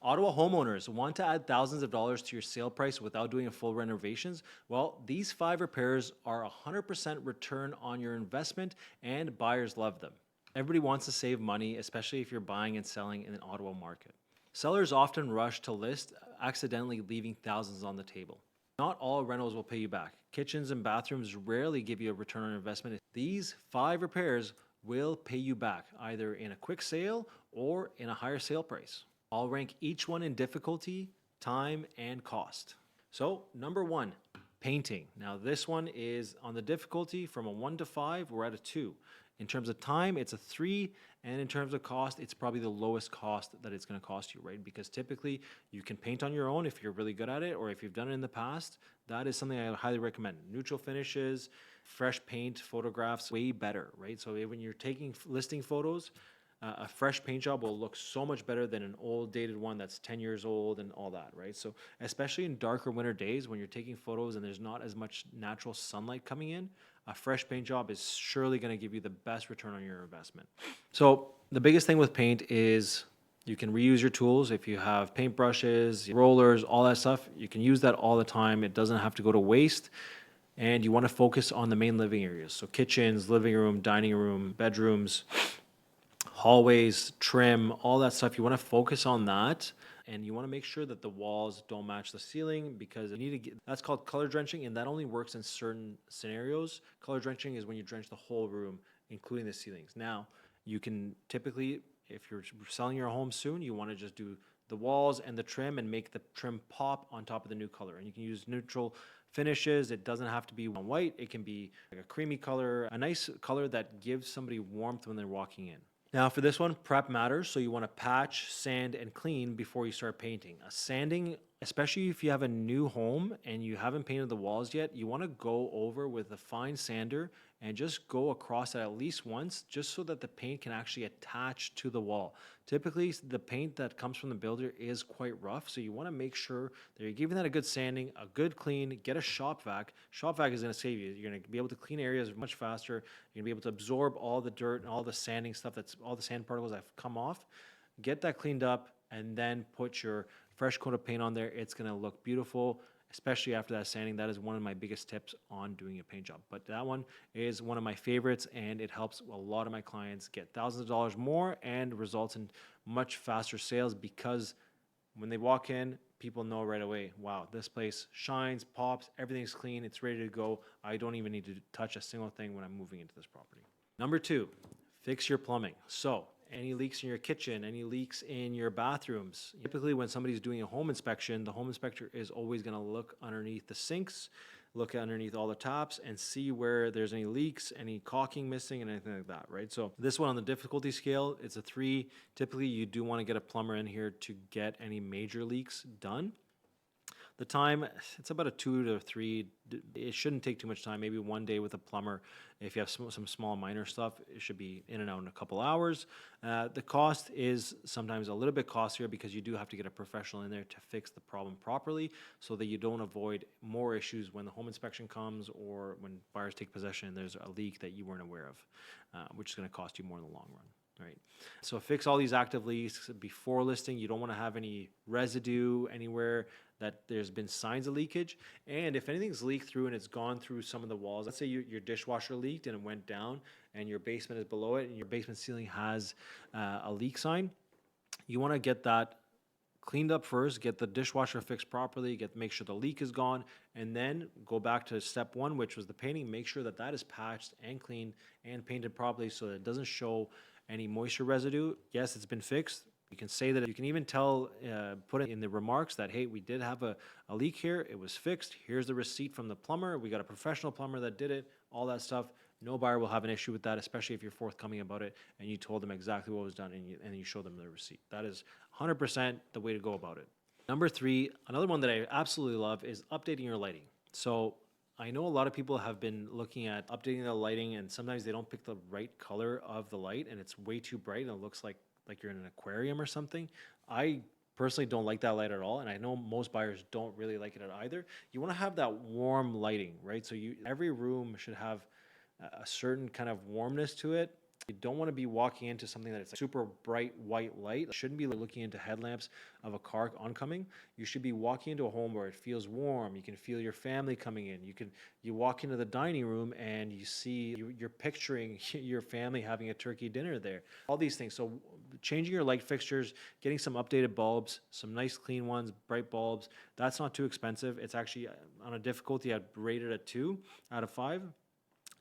Ottawa homeowners want to add thousands of dollars to your sale price without doing a full renovations? Well, these 5 repairs are 100% return on your investment and buyers love them. Everybody wants to save money, especially if you're buying and selling in an Ottawa market. Sellers often rush to list, accidentally leaving thousands on the table. Not all rentals will pay you back. Kitchens and bathrooms rarely give you a return on investment. These 5 repairs will pay you back either in a quick sale or in a higher sale price. I'll rank each one in difficulty, time, and cost. So, number 1, painting. Now, this one is on the difficulty from a 1 to 5, we're at a 2. In terms of time, it's a 3, and in terms of cost, it's probably the lowest cost that it's going to cost you, right? Because typically you can paint on your own if you're really good at it, or if you've done it in the past. That is something I highly recommend. Neutral finishes, fresh paint, photographs, way better, right? So when you're taking listing photos, a fresh paint job will look so much better than an old dated one that's 10 years old and all that, right? So especially in darker winter days when you're taking photos and there's not as much natural sunlight coming in, a fresh paint job is surely going to give you the best return on your investment. So the biggest thing with paint is you can reuse your tools. If you have paint brushes, rollers, all that stuff, you can use that all the time. It doesn't have to go to waste. And you want to focus on the main living areas. So kitchens, living room, dining room, bedrooms, hallways, trim, all that stuff. You want to focus on that, and you want to make sure that the walls don't match the ceiling, because you need to get, that's called color drenching, and that only works in certain scenarios. Color drenching is when you drench the whole room, including the ceilings. Now, you can typically, if you're selling your home soon, you want to just do the walls and the trim and make the trim pop on top of the new color. And you can use neutral finishes. It doesn't have to be white. It can be like a creamy color, a nice color that gives somebody warmth when they're walking in. Now for this one, prep matters. So you want to patch, sand, and clean before you start painting. Sanding, especially if you have a new home and you haven't painted the walls yet, you want to go over with a fine sander and just go across it at least once, just so that the paint can actually attach to the wall. Typically, the paint that comes from the builder is quite rough, so you want to make sure that you're giving that a good sanding, a good clean. Get a shop vac. Shop vac is going to save you. You're going to be able to clean areas much faster. You're going to be able to absorb all the dirt and all the sanding stuff, that's all the sand particles that have come off. Get that cleaned up and then put your fresh coat of paint on there. It's going to look beautiful, especially after that sanding. That is one of my biggest tips on doing a paint job. But that one is one of my favorites, and it helps a lot of my clients get thousands of dollars more and results in much faster sales, because when they walk in, people know right away, wow, this place shines, pops, everything's clean, it's ready to go. I don't even need to touch a single thing when I'm moving into this property. Number 2, fix your plumbing. So any leaks in your kitchen, any leaks in your bathrooms. Typically when somebody's doing a home inspection, the home inspector is always going to look underneath the sinks, look underneath all the taps, and see where there's any leaks, any caulking missing, and anything like that, right? So this one on the difficulty scale, it's a 3. Typically you do want to get a plumber in here to get any major leaks done. The time, it's about a 2 to 3. It shouldn't take too much time. Maybe one day with a plumber. If you have some small minor stuff, it should be in and out in a couple hours. The cost is sometimes a little bit costlier, because you do have to get a professional in there to fix the problem properly, so that you don't avoid more issues when the home inspection comes, or when buyers take possession and there's a leak that you weren't aware of, which is going to cost you more in the long run. Right. So fix all these active leaks before listing. You don't want to have any residue anywhere that there's been signs of leakage. And if anything's leaked through and it's gone through some of the walls, let's say your dishwasher leaked and it went down and your basement is below it and your basement ceiling has a leak sign, you want to get that cleaned up first, get the dishwasher fixed properly, make sure the leak is gone, and then go back to step 1, which was the painting. Make sure that that is patched and cleaned and painted properly, so that it doesn't show any moisture residue. Yes, it's been fixed. You can say that. You can even tell, put it in the remarks that, hey, we did have a leak here. It was fixed. Here's the receipt from the plumber. We got a professional plumber that did it, all that stuff. No buyer will have an issue with that, especially if you're forthcoming about it and you told them exactly what was done, and you show them the receipt. That is 100% the way to go about it. Number 3, another one that I absolutely love is updating your lighting. So I know a lot of people have been looking at updating the lighting, and sometimes they don't pick the right color of the light, and it's way too bright and it looks like you're in an aquarium or something. I personally don't like that light at all, and I know most buyers don't really like it either. You want to have that warm lighting, right? So every room should have a certain kind of warmness to it. You don't want to be walking into something that's like super bright white light. You shouldn't be looking into headlamps of a car oncoming. You should be walking into a home where it feels warm. You can feel your family coming in. You walk into the dining room and you see you're picturing your family having a turkey dinner there. All these things. So changing your light fixtures, getting some updated bulbs, some nice clean ones, bright bulbs. That's not too expensive. It's actually on a difficulty I'd rate it at 2 out of 5.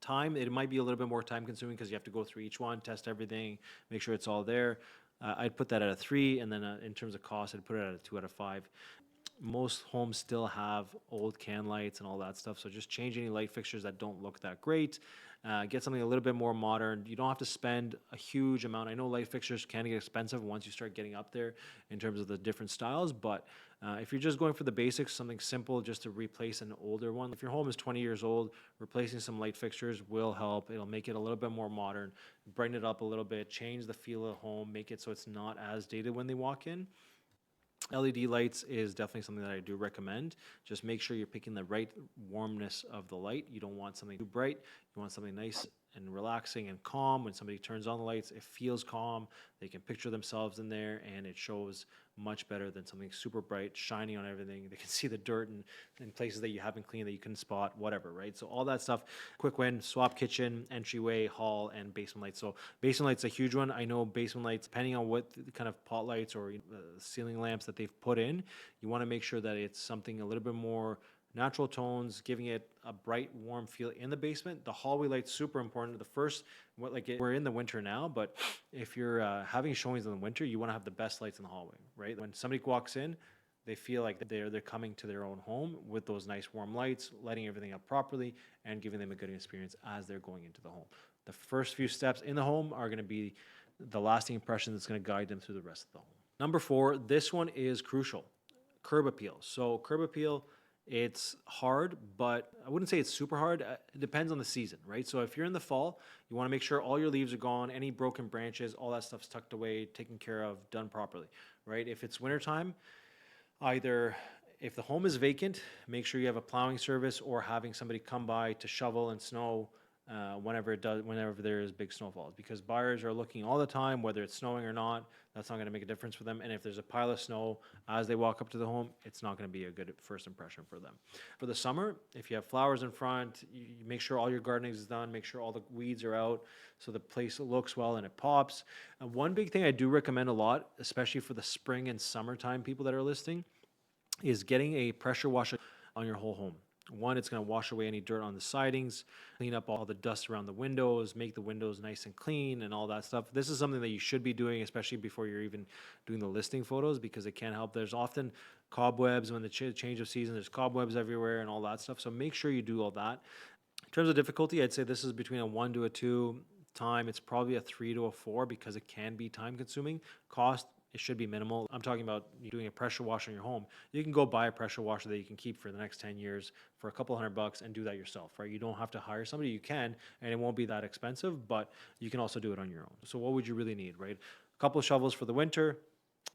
Time, it might be a little bit more time consuming because you have to go through each one, test everything, make sure it's all there. I'd put that at a 3, and then in terms of cost, I'd put it at a 2 out of 5. Most homes still have old can lights and all that stuff, so just change any light fixtures that don't look that great. Get something a little bit more modern. You don't have to spend a huge amount. I know light fixtures can get expensive once you start getting up there in terms of the different styles, but if you're just going for the basics, something simple just to replace an older one. If your home is 20 years old, replacing some light fixtures will help. It'll make it a little bit more modern, brighten it up a little bit, change the feel of the home, make it so it's not as dated when they walk in. LED lights is definitely something that I do recommend. Just make sure you're picking the right warmness of the light. You don't want something too bright. You want something nice and relaxing and calm. When somebody turns on the lights, it feels calm. They can picture themselves in there, and it shows much better than something super bright, shining on everything. They can see the dirt in places that you haven't cleaned that you couldn't spot, whatever, right? So all that stuff, quick win, swap kitchen, entryway, hall, and basement lights. So basement lights a huge one. I know basement lights, depending on what kind of pot lights or ceiling lamps that they've put in, you want to make sure that it's something a little bit more natural tones, giving it a bright, warm feel in the basement. The hallway light's super important. We're in the winter now, but if you're having showings in the winter, you want to have the best lights in the hallway, right? When somebody walks in, they feel like they're coming to their own home with those nice warm lights, lighting everything up properly, and giving them a good experience as they're going into the home. The first few steps in the home are going to be the lasting impression that's going to guide them through the rest of the home. Number 4, this one is crucial. Curb appeal. So curb appeal, it's hard, but I wouldn't say it's super hard. It depends on the season, right? So if you're in the fall, you want to make sure all your leaves are gone, any broken branches, all that stuff's tucked away, taken care of, done properly, right? If it's wintertime, either if the home is vacant, make sure you have a plowing service or having somebody come by to shovel and snow whenever there is big snowfalls, because buyers are looking all the time, whether it's snowing or not. That's not going to make a difference for them. And if there's a pile of snow as they walk up to the home, it's not going to be a good first impression for them. For the summer, if you have flowers in front, you make sure all your gardening is done, make sure all the weeds are out so the place looks well and it pops. One big thing I do recommend a lot, especially for the spring and summertime people that are listing, is getting a pressure washer on your whole home. One, it's going to wash away any dirt on the sidings, clean up all the dust around the windows, make the windows nice and clean and all that stuff. This is something that you should be doing, especially before you're even doing the listing photos, because it can help. There's often cobwebs when the change of season, there's cobwebs everywhere and all that stuff. So make sure you do all that. In terms of difficulty, I'd say this is between a 1 to a 2. Time, it's probably a 3 to a 4 because it can be time consuming. Cost, it should be minimal. I'm talking about doing a pressure wash in your home. You can go buy a pressure washer that you can keep for the next 10 years for a couple $100 and do that yourself, right? You don't have to hire somebody. You can, and it won't be that expensive, but you can also do it on your own. So what would you really need, right? A couple of shovels for the winter,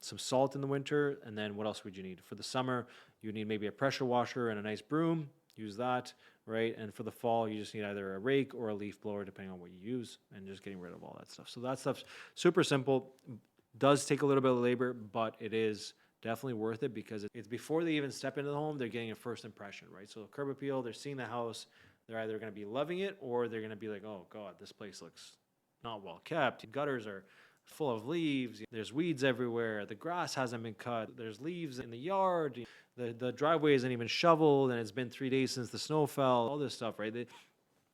some salt in the winter, and then what else would you need? For the summer, you need maybe a pressure washer and a nice broom. Use that, right? And for the fall, you just need either a rake or a leaf blower, depending on what you use, and just getting rid of all that stuff. So that stuff's super simple. Does take a little bit of labor, but it is definitely worth it because it's before they even step into the home, they're getting a first impression, right? So curb appeal, they're seeing the house, they're either going to be loving it or they're going to be like, oh God, this place looks not well kept. Gutters are full of leaves. There's weeds everywhere. The grass hasn't been cut. There's leaves in the yard. The driveway isn't even shoveled, and it's been 3 days since the snow fell. All this stuff, right?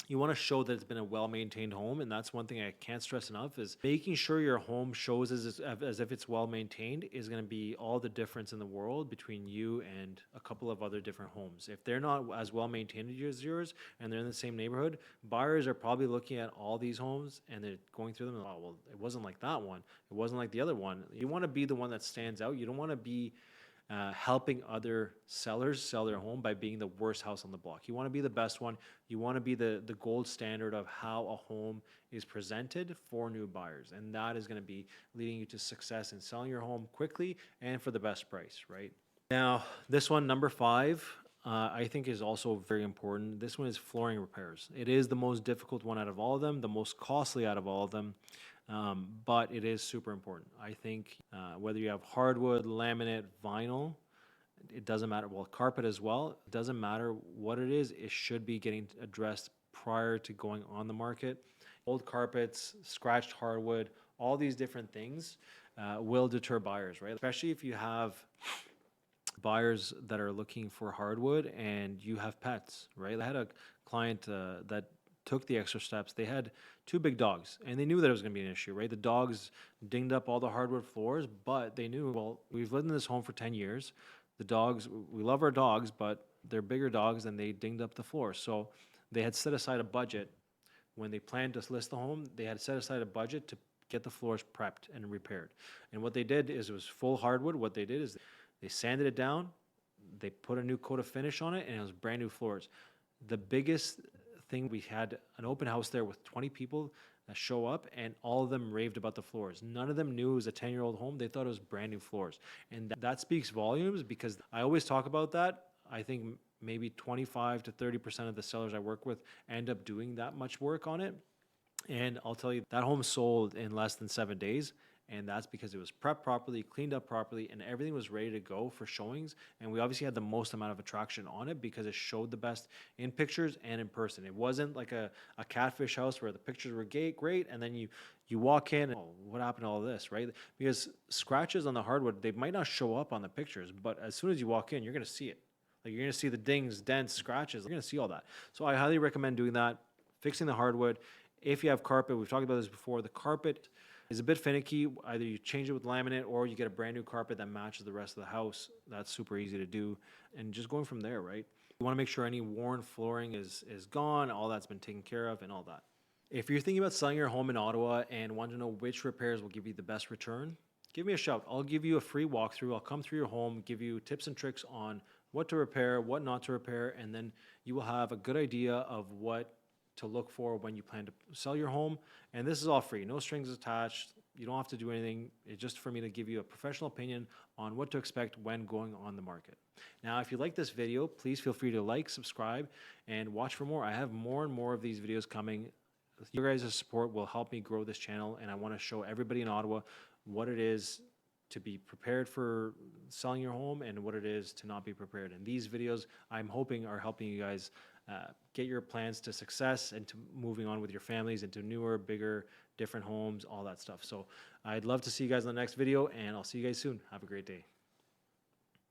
You want to show that it's been a well-maintained home, and that's one thing I can't stress enough, is making sure your home shows as if it's well-maintained is going to be all the difference in the world between you and a couple of other different homes. If they're not as well-maintained as yours and they're in the same neighborhood, buyers are probably looking at all these homes and they're going through them and, oh, well, it wasn't like that one. It wasn't like the other one. You want to be the one that stands out. You don't want to be helping other sellers sell their home by being the worst house on the block. You want to be the best one. You want to be the gold standard of how a home is presented for new buyers. And that is going to be leading you to success in selling your home quickly and for the best price, right? Now, this one, number 5, I think is also very important. This one is flooring repairs. It is the most difficult one out of all of them, the most costly out of all of them, but it is super important. I think whether you have hardwood, laminate, vinyl, it doesn't matter. Well, carpet as well. It doesn't matter what it is. It should be getting addressed prior to going on the market. Old carpets, scratched hardwood, all these different things will deter buyers, right? Especially if you have buyers that are looking for hardwood and you have pets, right? I had a client that took the extra steps. They had two big dogs and they knew that it was going to be an issue, right? The dogs dinged up all the hardwood floors, but they knew, well, we've lived in this home for 10 years. The dogs, we love our dogs, but they're bigger dogs and they dinged up the floor. So they had set aside a budget when they planned to list the home. They had set aside a budget to get the floors prepped and repaired. And what they did is, it was full hardwood. What they did is they sanded it down, they put a new coat of finish on it, and it was brand new floors. The biggest thing, we had an open house there with 20 people that show up, and all of them raved about the floors. None of them knew it was a 10-year-old home. They thought it was brand new floors. And that speaks volumes, because I always talk about that. I think maybe 25 to 30% of the sellers I work with end up doing that much work on it. And I'll tell you, that home sold in less than 7 days. And that's because it was prepped properly, cleaned up properly, and everything was ready to go for showings. And we obviously had the most amount of attraction on it because it showed the best in pictures and in person. It wasn't like a catfish house where the pictures were great, and then you walk in and, oh, what happened to all this, right? Because scratches on the hardwood, they might not show up on the pictures, but as soon as you walk in, you're going to see it. Like, you're going to see the dings, dents, scratches. You're going to see all that. So I highly recommend doing that, fixing the hardwood. If you have carpet, we've talked about this before, the carpet is a bit finicky. Either you change it with laminate or you get a brand new carpet that matches the rest of the house. That's super easy to do. And just going from there, right? You want to make sure any worn flooring is gone, all that's been taken care of and all that. If you're thinking about selling your home in Ottawa and want to know which repairs will give you the best return, give me a shout. I'll give you a free walkthrough. I'll come through your home, give you tips and tricks on what to repair, what not to repair, and then you will have a good idea of what to look for when you plan to sell your home. And this is all free, no strings attached. You don't have to do anything. It's just for me to give you a professional opinion on what to expect when going on the market. Now, if you like this video, please feel free to like, subscribe, and watch for more. I have more and more of these videos coming. Your guys' support will help me grow this channel, and I want to show everybody in Ottawa what it is to be prepared for selling your home and what it is to not be prepared. And these videos, I'm hoping, are helping you guys get your plans to success and to moving on with your families into newer, bigger, different homes, all that stuff. So I'd love to see you guys in the next video, and I'll see you guys soon. Have a great day.